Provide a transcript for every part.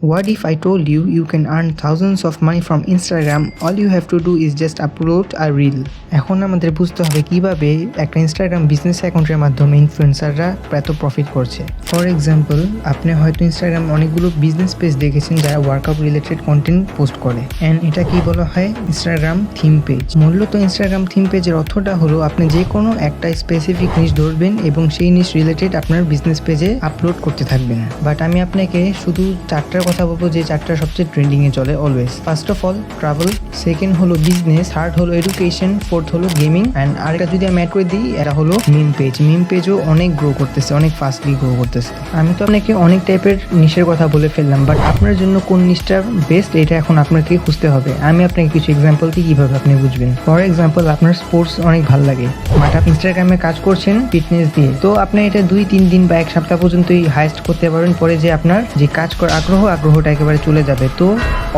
What if I told you you can earn thousands of money from Instagram? All you have to do is just upload a reel. এখন আমাদের বুঝতে হবে কিভাবে একটা Instagram business অ্যাকাউন্টের মাধ্যমে ইনফ্লুয়েন্সাররা এত প্রফিট করছে। ফর এক্সাম্পল, আপনি হয়তো ইনস্টাগ্রাম অনেকগুলো বিজনেস পেজ দেখেছেন যারা ওয়ার্কআউট রিলেটেড কন্টেন্ট পোস্ট করে, অ্যান্ড এটা কি বলা হয় ইনস্টাগ্রাম থিম পেজ। মূলত ইনস্টাগ্রাম থিম পেজের অর্থটা হলো আপনি যে কোনো একটা স্পেসিফিক নিশ ধরবেন এবং সেই নিশ রিলেটেড আপনার বিজনেস পেজে আপলোড করতে থাকবেন। বাট আমি আপনাকে শুধু চারটার কথা বলবো যে চারটা সবচেয়ে ট্রেন্ডিংয়ে চলে always. First of all travel, second হলো বিজনেস, থার্ড হলো এডুকেশন, ফোর্থ হলো গেমিং, অ্যান্ড আরেকটা যদি আমি অ্যাড করে দিই এটা হলো মিম পেজ। মিম পেজও অনেক গ্রো করতেছে, অনেক ফাস্টলি গ্রো করতেছে। আমি তো আপনাকে অনেক টাইপের নিশের কথা বলে ফেললাম, বাট আপনার জন্য কোন নিশটা বেস্ট এটা এখন আপনাকে খুঁজতে হবে। আমি আপনাকে কিছু এক্সাম্পল দিই কিভাবে আপনি বুঝবেন। ফর এক্সাম্পল, আপনার স্পোর্টস অনেক ভালো লাগে, বাট আপনি ইনস্টাগ্রামে কাজ করছেন ফিটনেস দিয়ে, তো আপনি এটা 2-3 দিন বা এক সপ্তাহ পর্যন্তই হাইস্ট করতে পারবেন। পরে যে আপনার যে কাজ করার আগ্রহটা একেবারে চলে যাবে। তো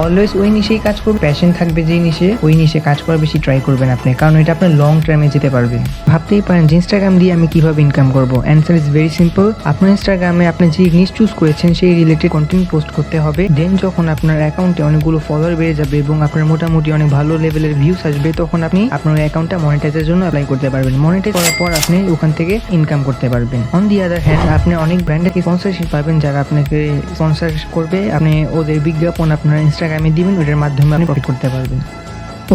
অলওয়েজ ওই নিশেই কাজ করবে, প্যাশন থাকবে যেই নিশে, ওই নিশে কাজ করার বেশি ট্রাই করবেন আপনি, কারণ এটা আপনার লং টার্মে যেতে পারবেন। ভাবতেই পারেন যে ইনস্টাগ্রাম দিয়ে আমি কিভাবে ইনকাম করবো। Answer is very simple. আপনার ইনস্টাগ্রামে আপনি যে নিশ চুজ করেছেন সেই রিলেটেড কন্টেন্ট পোস্ট করতে হবে। দেন যখন আপনার অ্যাকাউন্টে অনেকগুলো ফলোয়ার বেড়ে যাবে এবং আপনার মোটামুটি অনেক ভালো লেভেলের ভিউস আসবে, তখন আপনি আপনার অ্যাকাউন্টটা মনিটাইজের জন্য অ্যাপ্লাই করতে পারবেন। মনিটাইজ করার পর আপনি ওখান থেকে ইনকাম করতে পারবেন। অন দি আদার হ্যান্ড, আপনি অনেক ব্র্যান্ডের স্পন্সরশিপ পাবেন যারা আপনাকে স্পন্সর করবে। আপনি ওদের বিজ্ঞাপন আপনার ইনস্টাগ্রামে দিবেন, ওটার মাধ্যমে আপনি প্রফিট করতে পারবেন।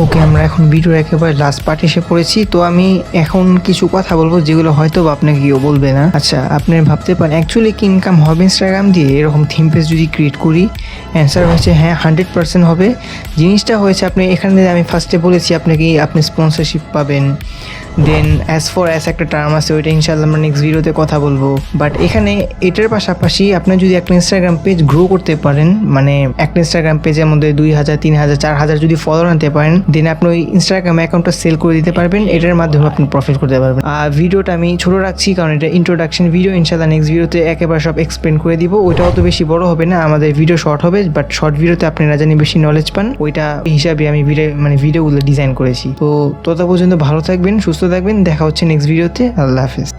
ওকে, আমরা এখন ভিডিওর একেবারে লাস্ট পার্ট এসে পড়েছি। তো আমি এখন কিছু কথা বলবো যেগুলো হয়তো আপনাকে কেউ বলবে না। আচ্ছা, আপনি ভাবতে পারেন অ্যাকচুয়ালি কি ইনকাম হবে ইনস্টাগ্রাম দিয়ে এরকম থিম পেজ যদি ক্রিয়েট করি? অ্যান্সার হয়েছে হ্যাঁ, 100% হবে। জিনিসটা হয়েছে আপনি এখানে আমি ফার্স্টে বলেছি আপনি স্পন্সরশিপ পাবেন। দেন অ্যাজ একটা টার্ম আছে, ওইটা ইনশাল্লাহ আমরা নেক্সট ভিডিওতে কথা বলবো। বাট এখানে এটার পাশাপাশি আপনি যদি একটা ইনস্টাগ্রাম পেজ গ্রো করতে পারেন, মানে একটা ইনস্টাগ্রাম পেজের মধ্যে 2000, 3000, 4000 যদি ফলোয়ার আনতে পারেন, দেন আপনি ওই ইনস্টাগ্রাম অ্যাকাউন্টটা সেল করে দিতে পারবেন। এটার মাধ্যমে আপনি প্রফিট করতে পারবেন। আর ভিডিওটা আমি ছোট রাখছি কারণ এটা ইন্ট্রোডাকশন ভিডিও। ইনশাল্লাহ নেক্সট ভিডিওতে একেবারে সব এক্সপ্লেন করে দিব। ওইটা অত বেশি বড় হবে না, আমাদের ভিডিও শর্ট হবে, বাট শর্ট ভিডিওতে আপনারা জানি বেশি নলেজ পান। ওইটা হিসাবে আমি ভিডিওগুলো ডিজাইন করেছি। তো তত পর্যন্ত ভালো থাকবেন, সুস্থ থাকবেন। দেখা হচ্ছে নেক্সট ভিডিওতে। আল্লাহ হাফেজ।